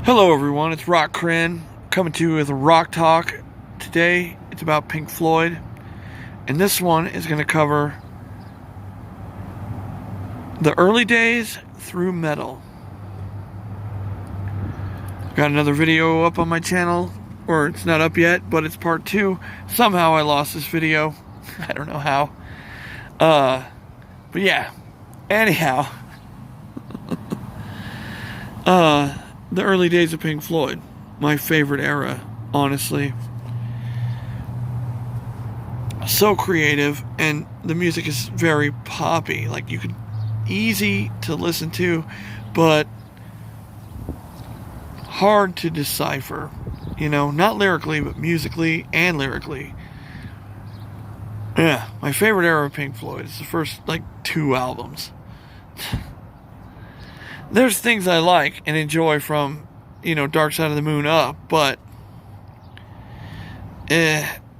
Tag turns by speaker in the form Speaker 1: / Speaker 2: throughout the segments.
Speaker 1: Hello everyone, it's Rock Crin coming to you with a Rock Talk. Today it's about Pink Floyd, and this one is going to cover the early days through metal. Got another video up on my channel, or it's not up yet, but it's part 2. Somehow I lost this video. I don't know how. But yeah, anyhow. The early days of Pink Floyd. My favorite era, honestly. So creative, and the music is very poppy. Like, you could, easy to listen to, but hard to decipher. You know, not lyrically, but musically and lyrically. Yeah, my favorite era of Pink Floyd is the first, 2 albums. There's things I like and enjoy from, Dark Side of the Moon up, but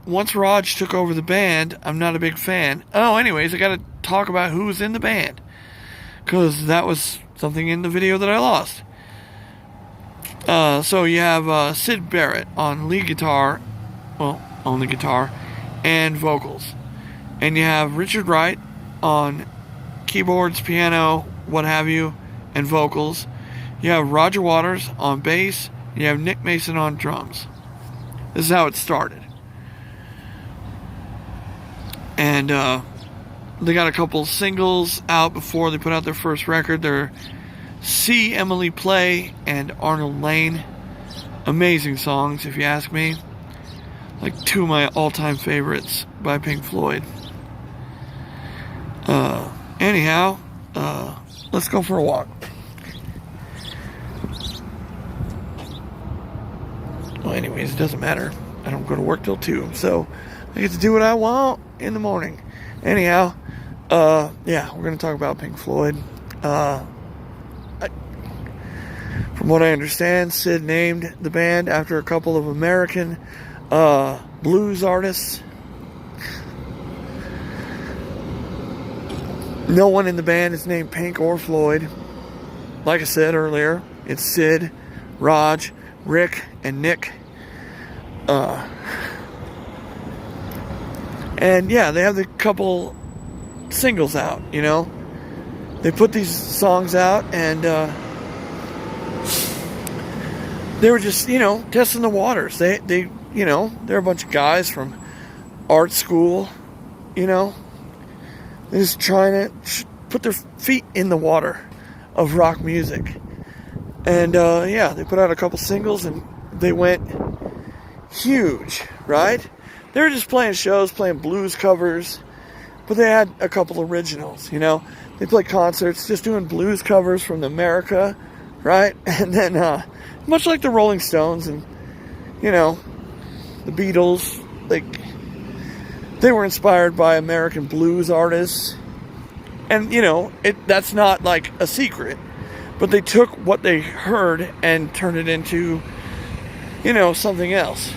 Speaker 1: once Raj took over the band, I'm not a big fan. Oh, anyways, I gotta talk about who's in the band, because that was something in the video that I lost. So you have Sid Barrett on lead guitar, well, only guitar, and vocals. And you have Richard Wright on keyboards, piano, what have you, and vocals. You have Roger Waters on bass. You have Nick Mason on drums. This is how it started. And they got a couple singles out before they put out their first record. They're See Emily Play and Arnold Lane. Amazing songs, if you ask me. Like 2 of my all-time favorites by Pink Floyd. Anyhow, let's go for a walk. Well, anyways, it doesn't matter. I don't go to work till 2, so I get to do what I want in the morning. Anyhow, yeah, we're going to talk about Pink Floyd. From what I understand, Sid named the band after a couple of American blues artists. No one in the band is named Pink or Floyd. Like I said earlier, it's Sid, Raj, Rick, and Nick. And yeah, they have a couple singles out, They put these songs out, and they were just, testing the waters. They're a bunch of guys from art school, They're just trying to put their feet in the water of rock music. And yeah, they put out a couple singles and they went huge, right? They were just playing shows, playing blues covers, but they had a couple originals, They played concerts just doing blues covers from America, right? And then, much like the Rolling Stones and, the Beatles, they were inspired by American blues artists. And, that's not like a secret. But they took what they heard and turned it into, something else.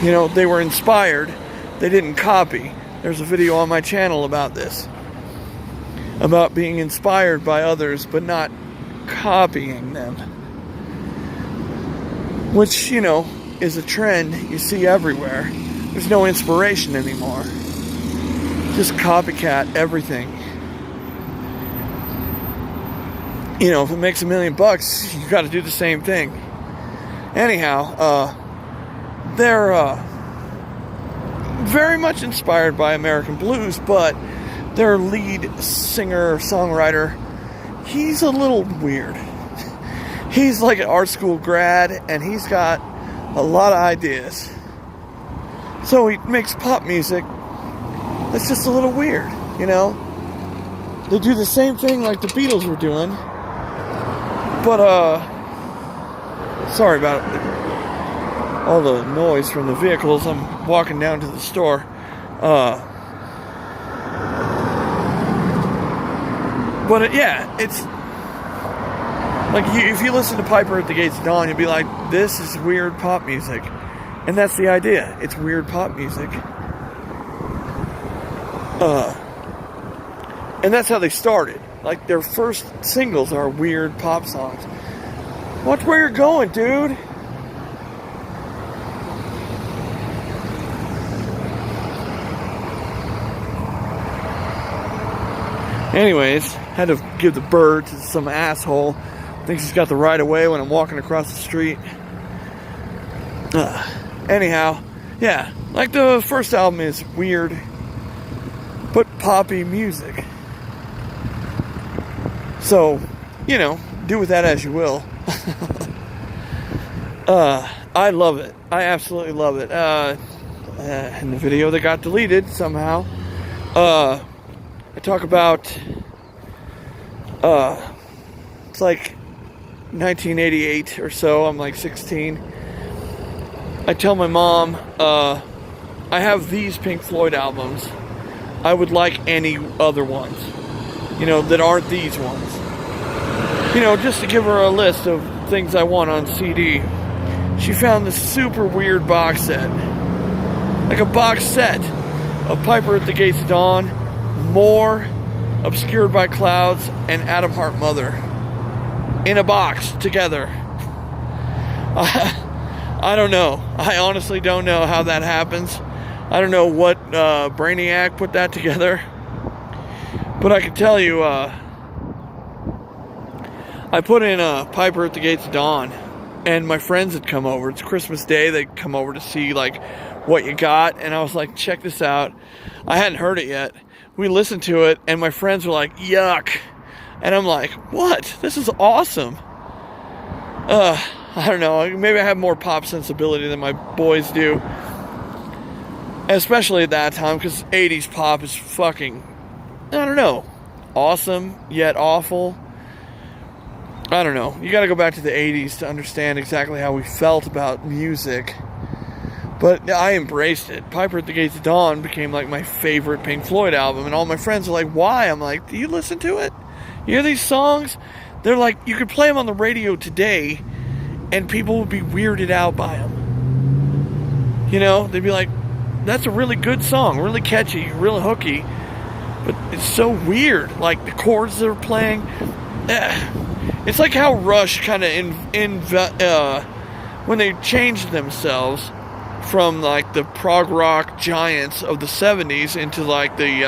Speaker 1: They were inspired. They didn't copy. There's a video on my channel about this. About being inspired by others, but not copying them. Which, is a trend you see everywhere. There's no inspiration anymore. Just copycat everything. If it makes $1 million, you got to do the same thing. Anyhow, they're very much inspired by American blues, but their lead singer, songwriter, he's a little weird. He's like an art school grad, and he's got a lot of ideas. So he makes pop music that's just a little weird, They do the same thing like the Beatles were doing. But, sorry about all the noise from the vehicles. I'm walking down to the store. But, yeah, it's like if you listen to Piper at the Gates of Dawn, you'll be like, this is weird pop music. And that's the idea. It's weird pop music. And that's how they started. Like, their first singles are weird pop songs. Watch where you're going, dude. Anyways, had to give the bird to some asshole. Thinks he's got the right of way when I'm walking across the street. Anyhow, yeah, like the first album is weird, but poppy music. So, do with that as you will. I love it. I absolutely love it. In the video that got deleted somehow, I talk about, it's like 1988 or so. I'm like 16. I tell my mom, I have these Pink Floyd albums. I would like any other ones, that aren't these ones. Just to give her a list of things I want on CD. She found this super weird box set. Like a box set of Piper at the Gates of Dawn, More, Obscured by Clouds, and Atom Heart Mother. In a box, together. I don't know. I honestly don't know how that happens. I don't know what Brainiac put that together. But I can tell you, I put in Piper at the Gates of Dawn, and my friends had come over. It's Christmas Day. They'd come over to see, what you got. And I was like, check this out. I hadn't heard it yet. We listened to it, and my friends were like, yuck. And I'm like, what? This is awesome. I don't know. Maybe I have more pop sensibility than my boys do. Especially at that time, because 80s pop is fucking, I don't know, awesome, yet awful. I don't know. You got to go back to the 80s to understand exactly how we felt about music. But I embraced it. Piper at the Gates of Dawn became like my favorite Pink Floyd album. And all my friends are like, why? I'm like, do you listen to it? You hear these songs? They're like, you could play them on the radio today and people would be weirded out by them. They'd be like, that's a really good song, really catchy, really hooky. But it's so weird. Like the chords they're playing. It's like how Rush kind of when they changed themselves from like the prog rock giants of the 70s into like the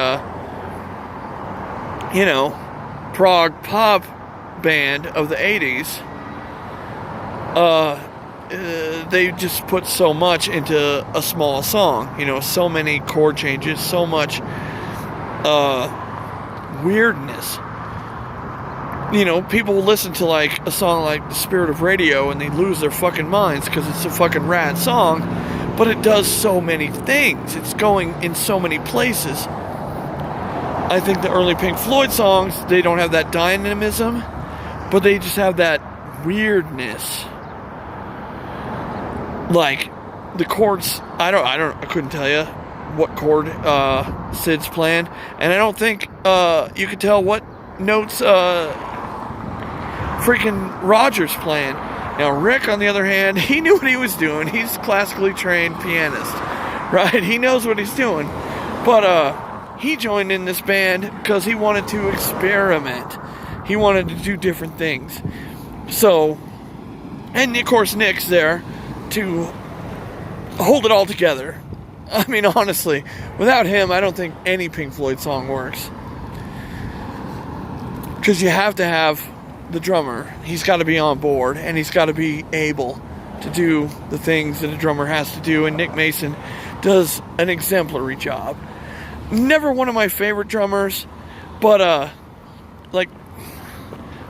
Speaker 1: prog pop band of the 80s. They just put so much into a small song. So many chord changes, so much weirdness. People will listen to like a song like The Spirit of Radio and they lose their fucking minds because it's a fucking rad song, but it does so many things. It's going in so many places. I think the early Pink Floyd songs, they don't have that dynamism, but they just have that weirdness. Like the chords, I couldn't tell you what chord Sid's playing, and I don't think you could tell what notes freaking Roger's playing. Now Rick, on the other hand, he knew what he was doing. He's a classically trained pianist, right? He knows what he's doing. But he joined in this band because he wanted to experiment. He wanted to do different things. So, and of course Nick's there to hold it all together. I mean, honestly, without him, I don't think any Pink Floyd song works. Because you have to have the drummer. He's got to be on board, and he's got to be able to do the things that a drummer has to do, and Nick Mason does an exemplary job. Never one of my favorite drummers, but,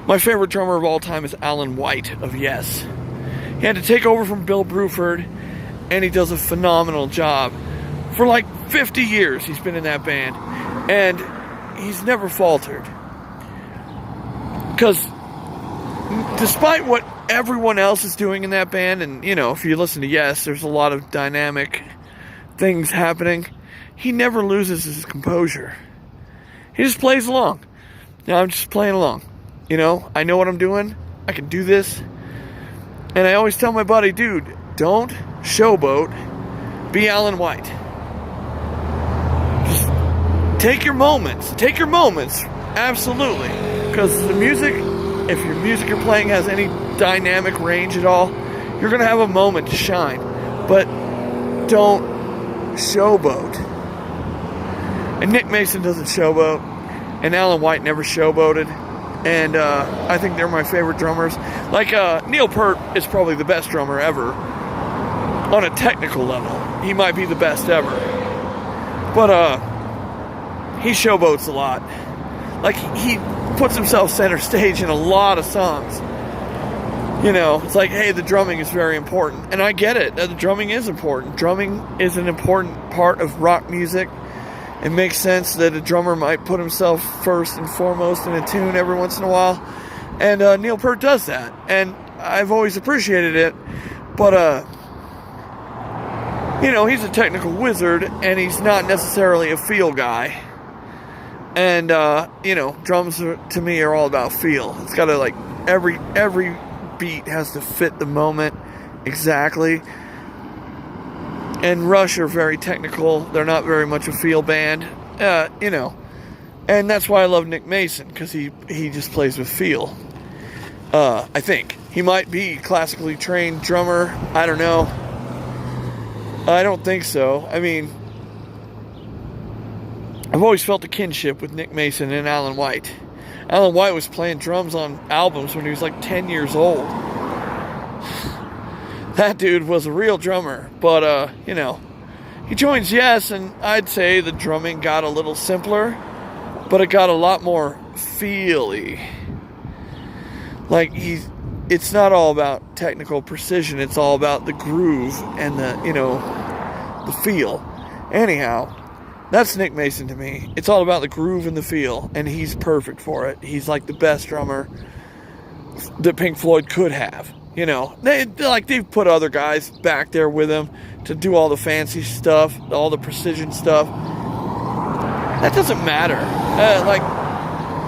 Speaker 1: my favorite drummer of all time is Alan White of Yes. He had to take over from Bill Bruford, and he does a phenomenal job. For like 50 years he's been in that band, and he's never faltered. Because despite what everyone else is doing in that band, and if you listen to Yes, there's a lot of dynamic things happening, he never loses his composure. He just plays along. I'm just playing along. I know what I'm doing. I can do this. And I always tell my buddy, dude, don't showboat. Be Alan White. Just take your moments. Take your moments. Absolutely. because the music, if your music you're playing has any dynamic range at all, you're going to have a moment to shine. But don't showboat. And Nick Mason doesn't showboat, and Alan White never showboated. And I think they're my favorite drummers. Like Neil Peart is probably the best drummer ever. On a technical level, he might be the best ever. But he showboats a lot. Like, he puts himself center stage in a lot of songs. You know, it's like, hey, the drumming is very important. And I get it. The drumming is important. Drumming is an important part of rock music. It makes sense that a drummer might put himself first and foremost in a tune every once in a while. And Neil Peart does that. And I've always appreciated it. But, you know, he's a technical wizard, and he's not necessarily a feel guy. And, you know, drums to me are all about feel. It's got to, like, every beat has to fit the moment exactly. And Rush are very technical. They're not very much a feel band, you know. And that's why I love Nick Mason, because he just plays with feel. I think. He might be a classically trained drummer. I don't know. I don't think so. I mean, I've always felt a kinship with Nick Mason and Alan White. Alan White was playing drums on albums when he was like 10 years old. That dude was a real drummer. But, you know, he joins Yes, and I'd say the drumming got a little simpler, but it got a lot more feel-y. Like, it's not all about technical precision. It's all about the groove and the, you know, the feel. Anyhow, that's Nick Mason to me. It's all about the groove and the feel, and he's perfect for it. He's like the best drummer that Pink Floyd could have. You know, they've put other guys back there with him to do all the fancy stuff, all the precision stuff. That doesn't matter.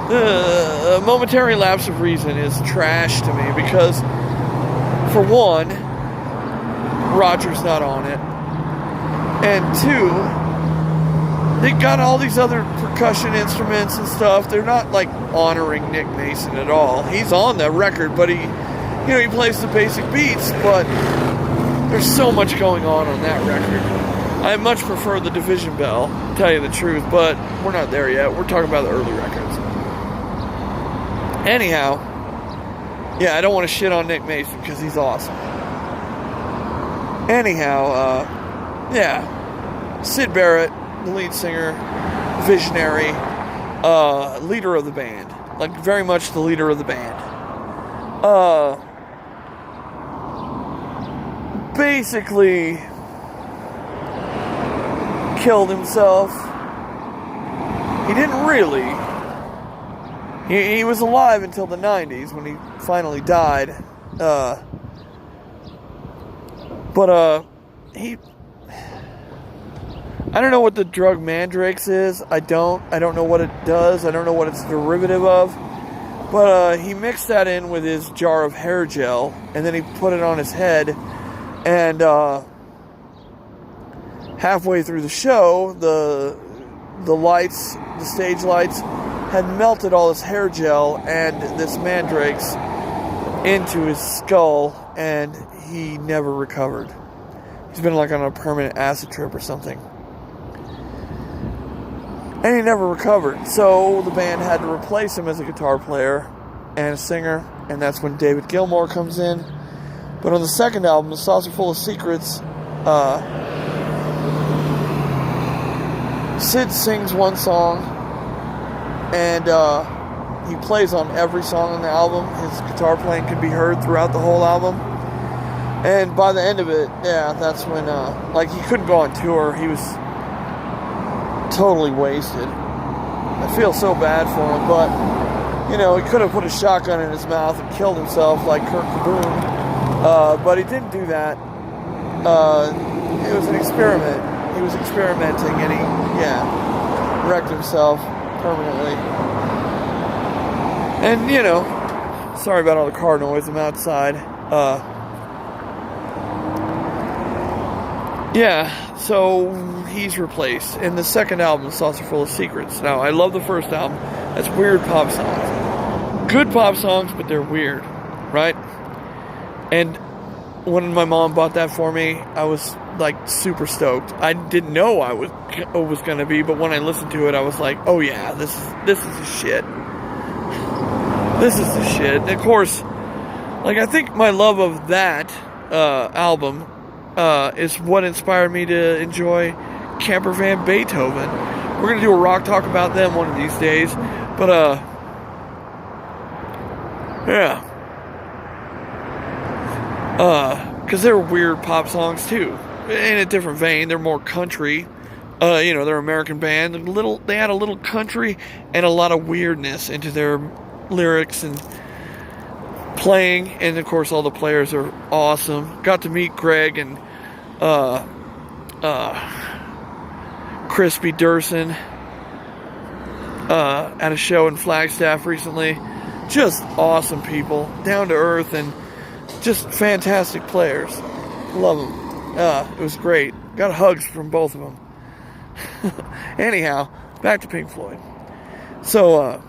Speaker 1: The momentary lapse of reason is trash to me because, for one, Roger's not on it, and two, they got all these other percussion instruments and stuff. They're not like honoring Nick Mason at all. He's on the record, but he plays the basic beats, but there's so much going on that record. I much prefer the Division Bell, to tell you the truth, but we're not there yet. We're talking about the early records. Anyhow, yeah, I don't want to shit on Nick Mason because he's awesome. Anyhow, yeah, Syd Barrett, the lead singer, visionary, leader of the band, like very much the leader of the band. Basically killed himself. He didn't really. He was alive until the 90s when he finally died. I don't know what the drug Mandrakes is. I don't know what it does. I don't know what it's derivative of. But he mixed that in with his jar of hair gel, and then he put it on his head. And halfway through the show, the lights, the stage lights, had melted all his hair gel and this Mandrakes into his skull, and he never recovered. He's been like on a permanent acid trip or something. And he never recovered. So the band had to replace him as a guitar player and a singer, and that's when David Gilmour comes in. But on the second album, The Saucer Full of Secrets, Syd sings one song, and he plays on every song on the album. His guitar playing can be heard throughout the whole album. And by the end of it, yeah, that's when, he couldn't go on tour. He was totally wasted. I feel so bad for him, but, you know, he could have put a shotgun in his mouth and killed himself like Kurt Cobain, but he didn't do that. It was an experiment. He was experimenting, and he, wrecked himself permanently. And, you know, sorry about all the car noise. I'm outside. So he's replaced. In the second album, Saucer Full of Secrets. Now, I love the first album. That's weird pop songs. good pop songs, but they're weird, right? And when my mom bought that for me, I was like super stoked. I didn't know I was gonna be, but when I listened to it, I was like, oh yeah, this is the shit. This is the shit. And of course, like, I think my love of that album is what inspired me to enjoy Camper Van Beethoven. We're gonna do a rock talk about them one of these days, but yeah. Because they're weird pop songs too, in a different vein. They're more country. They're an American band. They had a little country and a lot of weirdness into their lyrics and playing. And of course, all the players are awesome. Got to meet Greg and Crispy Durson at a show in Flagstaff recently. Just awesome people, down to earth, and just fantastic players. Love them. It was great. Got hugs from both of them. Anyhow, back to Pink Floyd. So,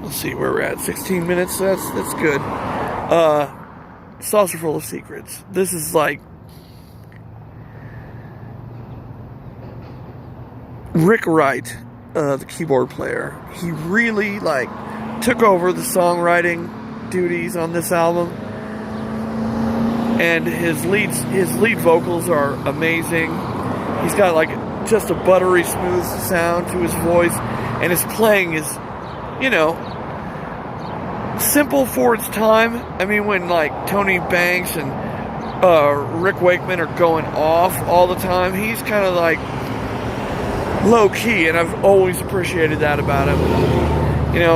Speaker 1: let's see where we're at. 16 minutes. That's good. Saucer Full of Secrets. This is like Rick Wright, the keyboard player. He really took over the songwriting duties on this album, and his lead vocals are amazing. He's got just a buttery smooth sound to his voice, and his playing is, simple for its time. I mean, when Tony Banks and Rick Wakeman are going off all the time, he's kind of low key, and I've always appreciated that about him.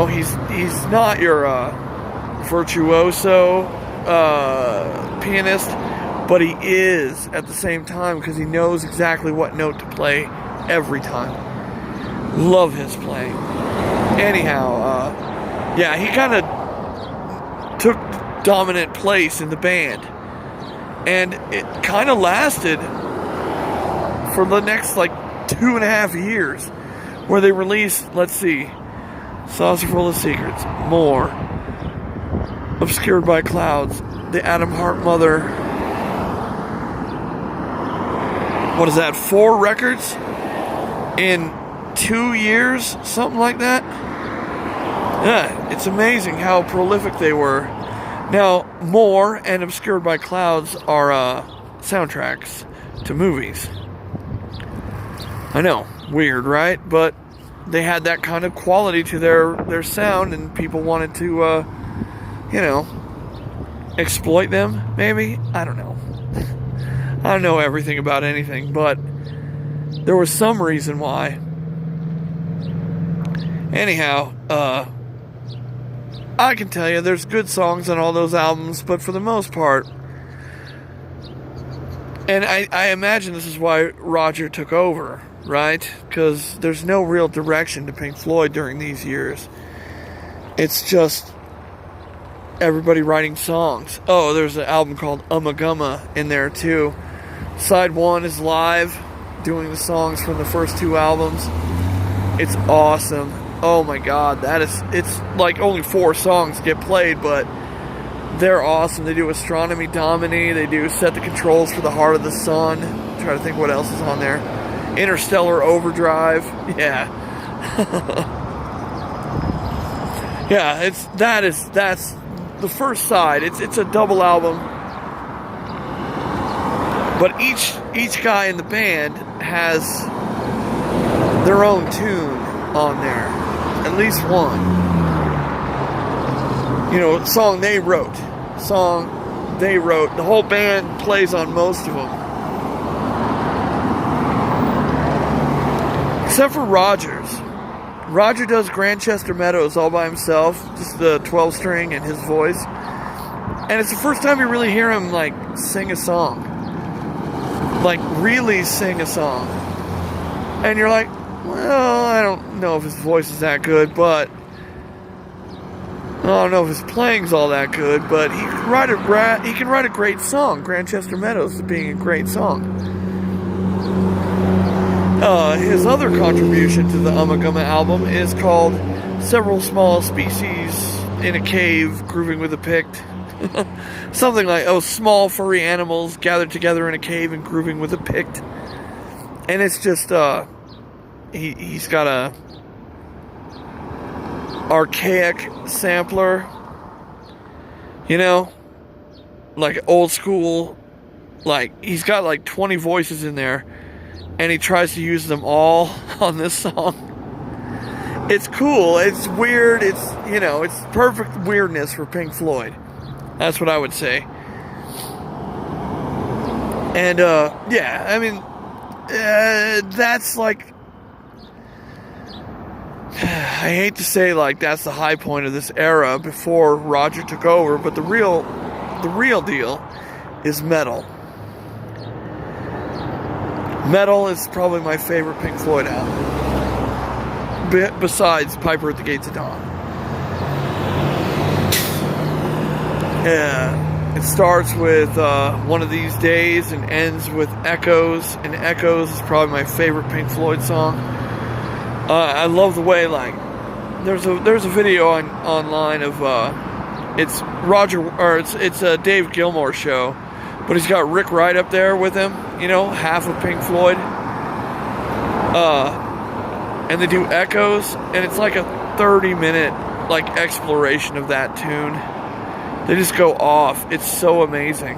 Speaker 1: He's not your virtuoso pianist, but he is at the same time, because he knows exactly what note to play every time. Love his playing. Anyhow, he kind of took dominant place in the band, and it kind of lasted for the next 2.5 years, where they released, let's see, Saucer Full of Secrets, More, Obscured by Clouds, the Atom Heart Mother. What is that, 4 records in 2 years? Something like that? Yeah, it's amazing how prolific they were. Now, More and Obscured by Clouds are soundtracks to movies. I know, weird, right? But they had that kind of quality to their sound, and people wanted to, exploit them, maybe? I don't know. I don't know everything about anything, but there was some reason why. Anyhow, I can tell you there's good songs on all those albums, but for the most part, and I imagine this is why Roger took over, right? Because there's no real direction to Pink Floyd during these years. It's just everybody writing songs. Oh, there's an album called Ummagumma in there too. Side 1 is live, doing the songs from the first 2 albums. It's awesome. Oh my god, it's only 4 songs get played, but they're awesome. They do Astronomy Domini, they do Set the Controls for the Heart of the Sun. Try to think what else is on there. Interstellar Overdrive. Yeah. Yeah, that's the first side. It's a double album. But each guy in the band has their own tune on there. At least one. Song they wrote. The whole band plays on most of them. Except for Rogers. Roger does Grantchester Meadows all by himself, just the 12-string and his voice. And it's the first time you really hear him sing a song. Really sing a song. And you're like, well, I don't know if his voice is that good, but I don't know if his playing's all that good, but he can write a great song. Grantchester Meadows being a great song. His other contribution to the Ummagumma album is called several small species in a cave grooving with a pict. Something like, small furry animals gathered together in a cave and grooving with a pict. And it's just, he's got a archaic sampler, like old school, like he's got like 20 voices in there, and he tries to use them all on this song. It's cool, it's weird, it's perfect weirdness for Pink Floyd. That's what I would say. And, that's like, I hate to say like that's the high point of this era before Roger took over, but the real deal is Metal. Metal is probably my favorite Pink Floyd album. Besides Piper at the Gates of Dawn. Yeah, it starts with One of These Days and ends with Echoes, and Echoes is probably my favorite Pink Floyd song. I love the way, like, there's a video online of it's a Dave Gilmour show, but he's got Rick Wright up there with him, half of Pink Floyd. And they do Echoes, and it's like a 30-minute like exploration of that tune. They just go off. It's so amazing.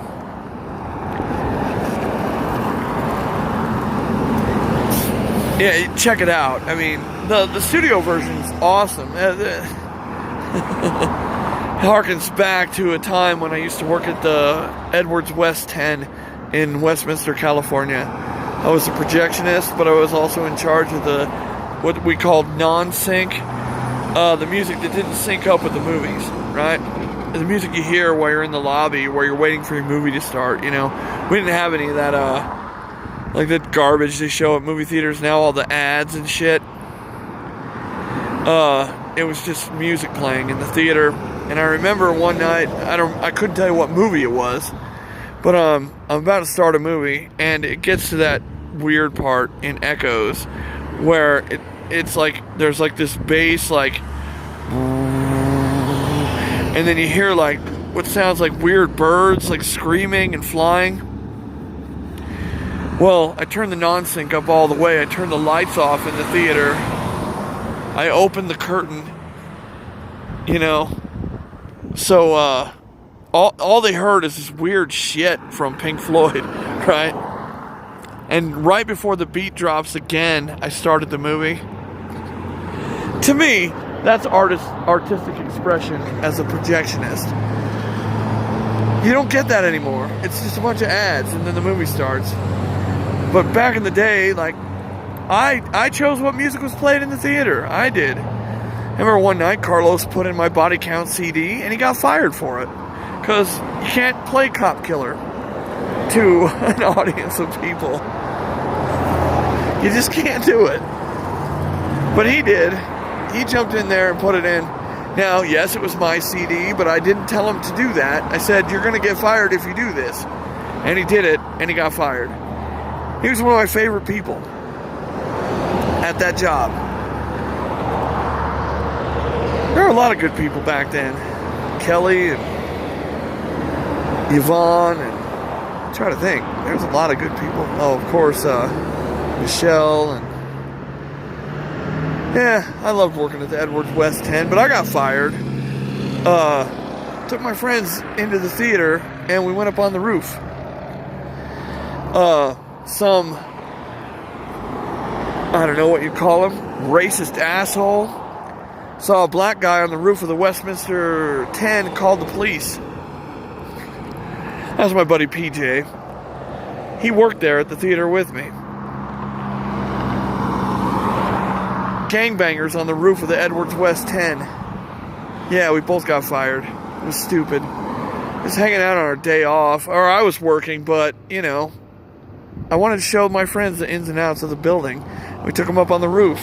Speaker 1: Yeah, check it out. I mean, the studio version's awesome. Harkens back to a time when I used to work at the Edwards West 10 in Westminster, California. I was a projectionist, but I was also in charge of what we called non-sync, the music that didn't sync up with the movies, right? The music you hear while you're in the lobby, where you're waiting for your movie to start, We didn't have any of that, like that garbage they show at movie theaters now, all the ads and shit. It was just music playing in the theater. And I remember one night, I couldn't tell you what movie it was, but I'm about to start a movie, and it gets to that weird part in Echoes where it's like there's like this bass, like, and then you hear like what sounds like weird birds like screaming and flying. Well, I turned the non-sync up all the way. I turned the lights off in the theater. I opened the curtain, so all they heard is this weird shit from Pink Floyd, right? And right before the beat drops again, I started the movie. To me, that's artistic expression as a projectionist. You don't get that anymore. It's just a bunch of ads and then the movie starts. But back in the day, like, I chose what music was played in the theater. I did. I remember one night Carlos put in my Body Count CD and he got fired for it. Because you can't play Cop Killer to an audience of people. You just can't do it. But he did. He jumped in there and put it in. Now, yes, it was my CD, but I didn't tell him to do that. I said, you're going to get fired if you do this. And he did it, and he got fired. He was one of my favorite people at that job. There were a lot of good people back then. Kelly and Yvonne, and I'm trying to think. There was a lot of good people. Oh, of course, Michelle, and yeah, I loved working at the Edwards West 10, but I got fired. Took my friends into the theater, and we went up on the roof. Some, I don't know what you call him, racist asshole, saw a black guy on the roof of the Westminster 10, called the police. That was my buddy PJ. He worked there at the theater with me. Gangbangers on the roof of the Edwards West 10. Yeah, we both got fired. It was stupid. Just hanging out on our day off. Or I was working, but, I wanted to show my friends the ins and outs of the building. We took them up on the roof.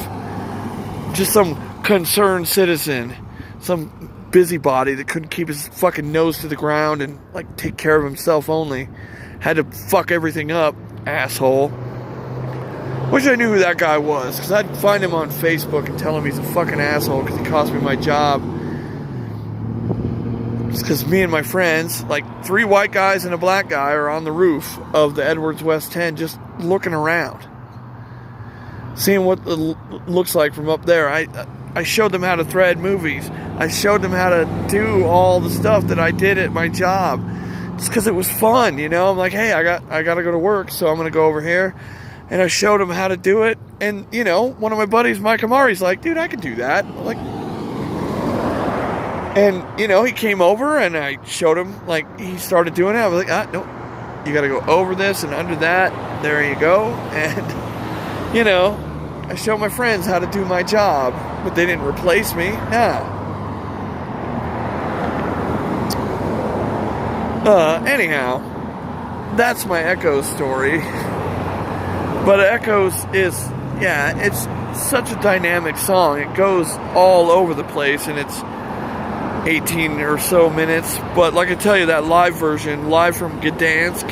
Speaker 1: Just some concerned citizen. Some busybody that couldn't keep his fucking nose to the ground and, take care of himself only. Had to fuck everything up, asshole. Wish I knew who that guy was, because I'd find him on Facebook and tell him he's a fucking asshole because he cost me my job. It's because me and my friends, like 3 white guys and a black guy, are on the roof of the Edwards West 10 just looking around. Seeing what it looks like from up there. I showed them how to thread movies. I showed them how to do all the stuff that I did at my job. Just because it was fun, you know? I'm like, hey, I got to go to work, so I'm going to go over here. And I showed him how to do it. And, you know, one of my buddies, Mike Amari's like, dude, I can do that. I'm like, and, you know, he came over and I showed him, like, he started doing it. I was like, no, you got to go over this and under that. There you go. And, you know, I showed my friends how to do my job, but they didn't replace me. Nah. Anyhow, that's my Echoes story. But Echoes is, yeah, it's such a dynamic song. It goes all over the place, and it's 18 or so minutes. But like I tell you, that live version, live from Gdansk,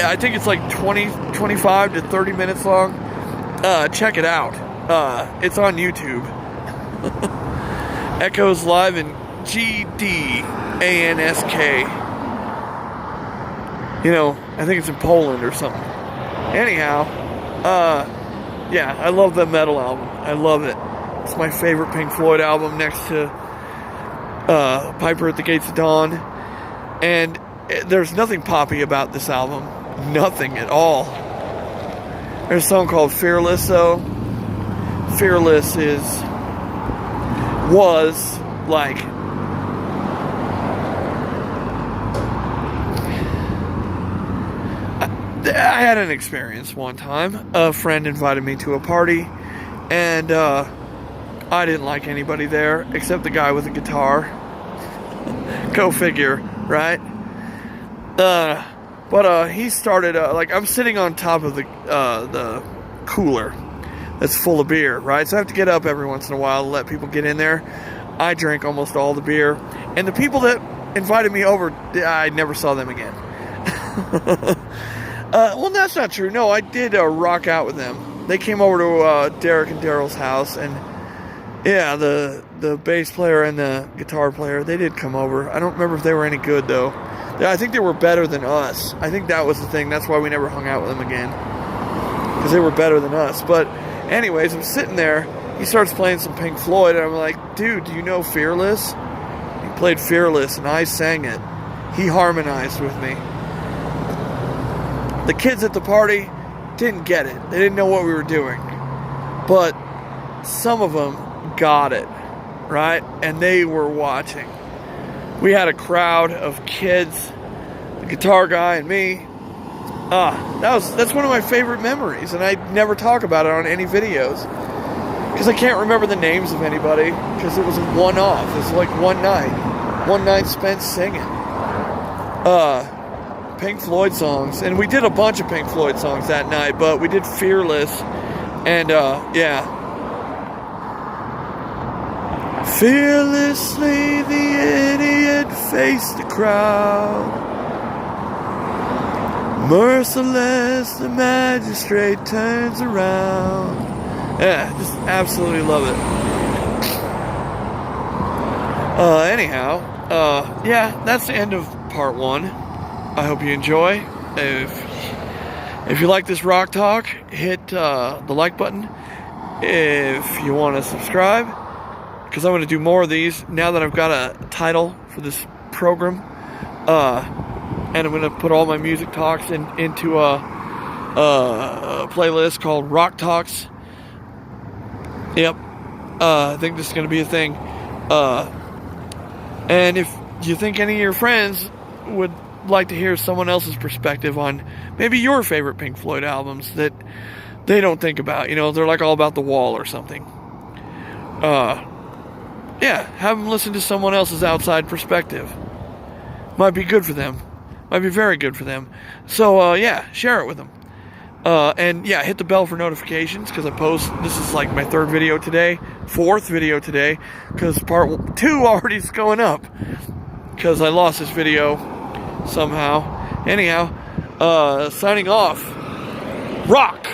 Speaker 1: I think it's like 25 to 30 minutes long. Check it out. It's on YouTube. Echoes live in Gdansk. You know, I think it's in Poland or something. Anyhow, yeah, I love the metal album. I love it. It's my favorite Pink Floyd album next to Piper at the Gates of Dawn. And there's nothing poppy about this album. Nothing at all. There's a song called Fearless, though. Fearless was like, I had an experience one time. A friend invited me to a party, and I didn't like anybody there except the guy with the guitar. Go figure, right? But he started, like, I'm sitting on top of the cooler that's full of beer, right? So I have to get up every once in a while to let people get in there. I drank almost all the beer, and the people that invited me over, I never saw them again. Well, that's not true. No, I did rock out with them. They came over to Derek and Daryl's house, and yeah, the bass player and the guitar player, they did come over. I don't remember if they were any good, though. I think they were better than us. I think that was the thing. That's why we never hung out with them again, because they were better than us. But anyways, I'm sitting there. He starts playing some Pink Floyd, and I'm like, dude, do you know Fearless? He played Fearless, and I sang it. He harmonized with me. The kids at the party didn't get it. They didn't know what we were doing. But some of them got it, right? And they were watching. We had a crowd of kids, the guitar guy and me. That's one of my favorite memories, and I never talk about it on any videos because I can't remember the names of anybody because it was a one-off. It was like one night spent singing Pink Floyd songs, and we did a bunch of Pink Floyd songs that night, but we did Fearless, and yeah. Fearlessly the idiot faced the crowd. Merciless the magistrate turns around. Yeah, just absolutely love it. Anyhow, yeah, that's the end of part 1. I hope you enjoy. If you like this rock talk, hit the like button. If you want to subscribe, because I'm going to do more of these now that I've got a title for this program. And I'm going to put all my music talks into a playlist called Rock Talks. Yep. I think this is going to be a thing. And if you think any of your friends would like to hear someone else's perspective on maybe your favorite Pink Floyd albums that they don't think about, you know, they're like all about the Wall or something. Yeah, have them listen to someone else's outside perspective. Might be good for them. Might be very good for them. So, yeah, share it with them. And, yeah, hit the bell for notifications, because I post, this is like my 4th video today, because part 2 already is going up, because I lost this video somehow. Anyhow, signing off. Rock!